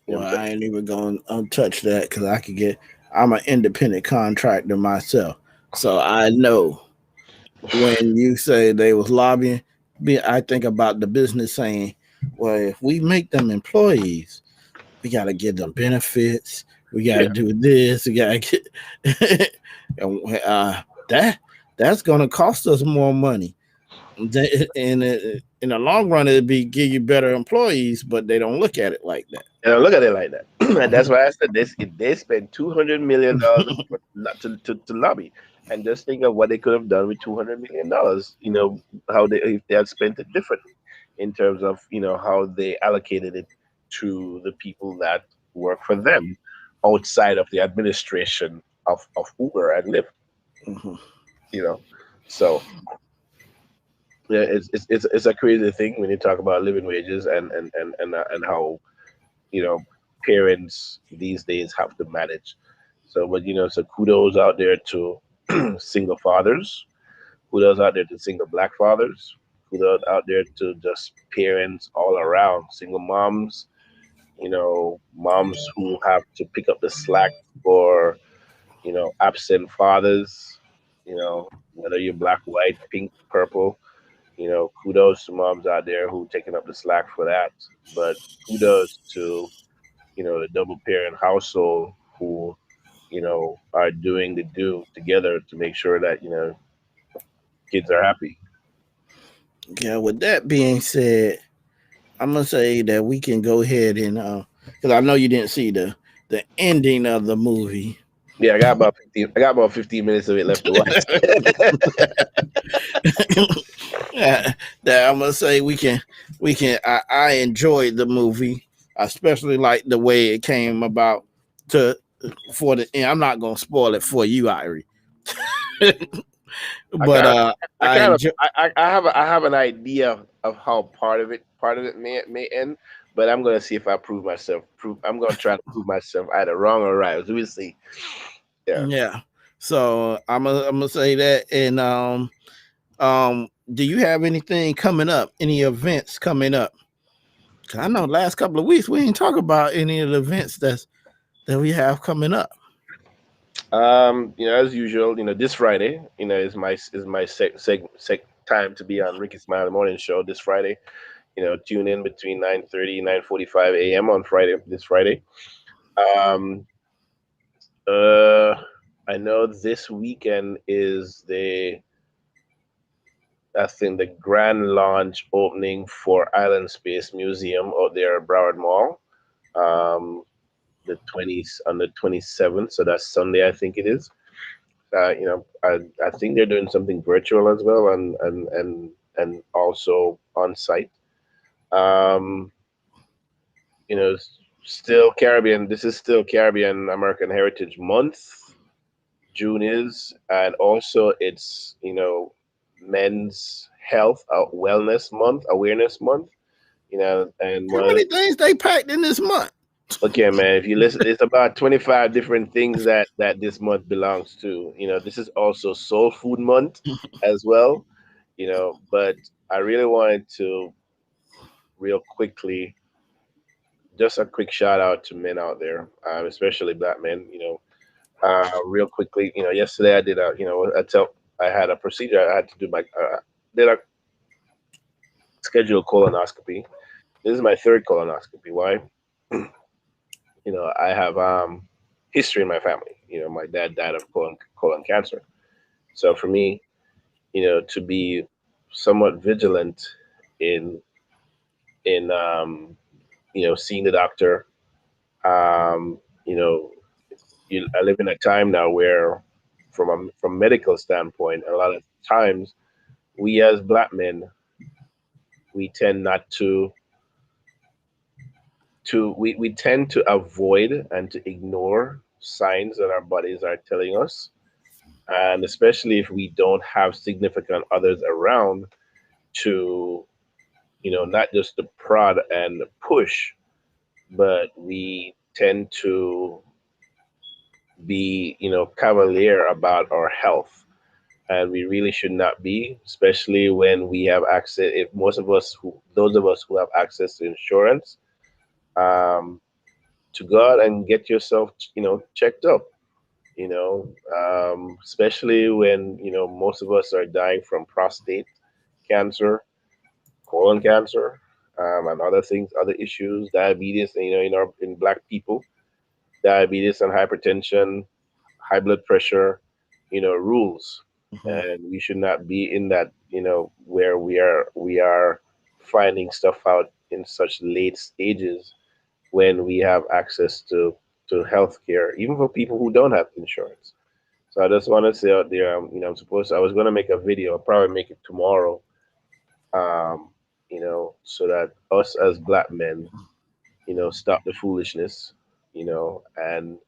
Well, Just I ain't even going to touch that because I could get. I'm an independent contractor myself, so I know when you say they was lobbying. I think about the business saying, "Well, if we make them employees, we got to give them benefits. We got to yeah, do this. We got to get and, that. That's going to cost us more money. In the long run, it'd be give you better employees, but they don't look at it like that. and I look at it like that, and that's why I said this. If they spent $200 million not to lobby, and just think of what they could have done with $200 million. How they if they had spent it differently in terms of how they allocated it to the people that work for them outside of the administration of Uber and Lyft. Mhm. You know, so yeah, it's a crazy thing when you talk about living wages and how you know parents these days have to manage. So, but so kudos out there to single fathers, kudos out there to single black fathers, kudos out there to just parents all around, single moms, moms who have to pick up the slack for absent fathers, whether you're black, white, pink, purple. Kudos to moms out there who taking up the slack for that. But kudos to the double parent household who are doing the do together to make sure that kids are happy. Yeah. With that being said, I'm gonna say that we can go ahead and because I know you didn't see the ending of the movie. Yeah, I got about 15 minutes of it left to watch. Yeah, that I'm gonna say we can. I enjoyed the movie. I especially like the way it came about to for the end. I'm not gonna spoil it for you, Irie. I But kind of, I I kind of, enjoy. I have an idea of how part of it may end, but I'm gonna see if I prove myself. I'm gonna try to prove myself either wrong or right. So we'll see. Yeah. Yeah. So I'm gonna say that. And do you have anything coming up? Any events coming up? 'Cause I know the last couple of weeks we ain't talk about any of the events that we have coming up. As usual, this Friday, is my time to be on Ricky Smiley Morning Show this Friday. Tune in between 9:30 9:45 a.m. on Friday, this Friday. Um, uh, I know this weekend is I think the grand launch opening for Island Space Museum out there at Broward Mall. Um, the 20th on the 27th, so that's Sunday, I think it is. I think they're doing something virtual as well, and also on site. Um, you know, still Caribbean. This is still Caribbean American Heritage Month. June is, and also it's Men's Health Wellness Month, Awareness Month. And How many things they packed in this month? okay, man, if you listen, it's about 25 different things that this month belongs to. This is also Soul Food Month as well. But I really wanted to real quickly, just a quick shout out to men out there, especially black men. Real quickly, yesterday I did I had a procedure. I had to do my did a scheduled colonoscopy. This is my third colonoscopy. Why? I have history in my family. My dad died of colon cancer. So for me, to be somewhat vigilant in seeing the doctor. Um, you know, I live in a time now where, from medical standpoint, a lot of times we as black men, we tend not we tend to avoid and to ignore signs that our bodies are telling us, and especially if we don't have significant others around to not just to prod and push, but we tend to be cavalier about our health, and we really should not be, especially when we have access. If most of us who those of us who have access to insurance, um, to go out and get yourself checked up, especially when most of us are dying from prostate cancer, colon cancer, and other things, other issues, diabetes. In black people, diabetes and hypertension, high blood pressure, rules, Mhm. and we should not be in that. Where we are finding stuff out in such late stages when we have access to healthcare, even for people who don't have insurance. So I just want to say out there, I was going to make a video. I'll probably make it tomorrow, so that us as black men, stop the foolishness, and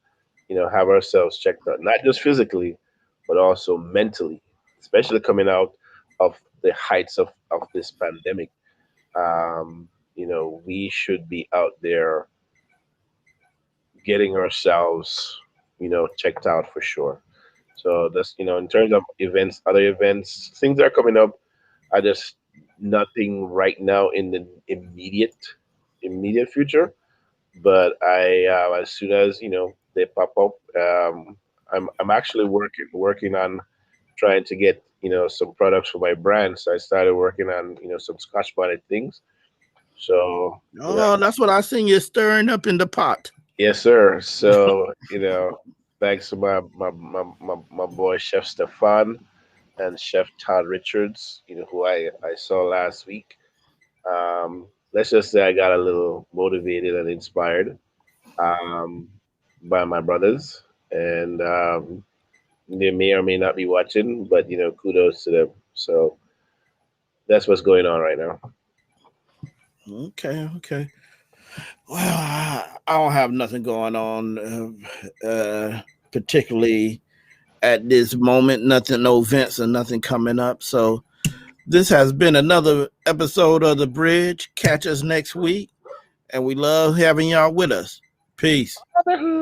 have ourselves checked out, not just physically, but also mentally, especially coming out of the heights of this pandemic. We should be out there getting ourselves, checked out for sure. So that's, in terms of events, other events, things that are coming up, are just nothing right now in the immediate future. But as soon as they pop up, I'm actually working on trying to get some products for my brand. So I started working on some Scotch bonnet things. So Oh, that's what I seen you stirring up in the pot. yes, sir. So thanks to my boy Chef Stefan and Chef Todd Richards, who I saw last week. Let's just say I got a little motivated and inspired, um, by my brothers, and they may or may not be watching, but kudos to them. So that's what's going on right now. Okay, okay. Well, I don't have nothing going on, particularly at this moment. Nothing, no events or nothing coming up. So this has been another episode of The Bridge. Catch us next week, and we love having y'all with us. Peace.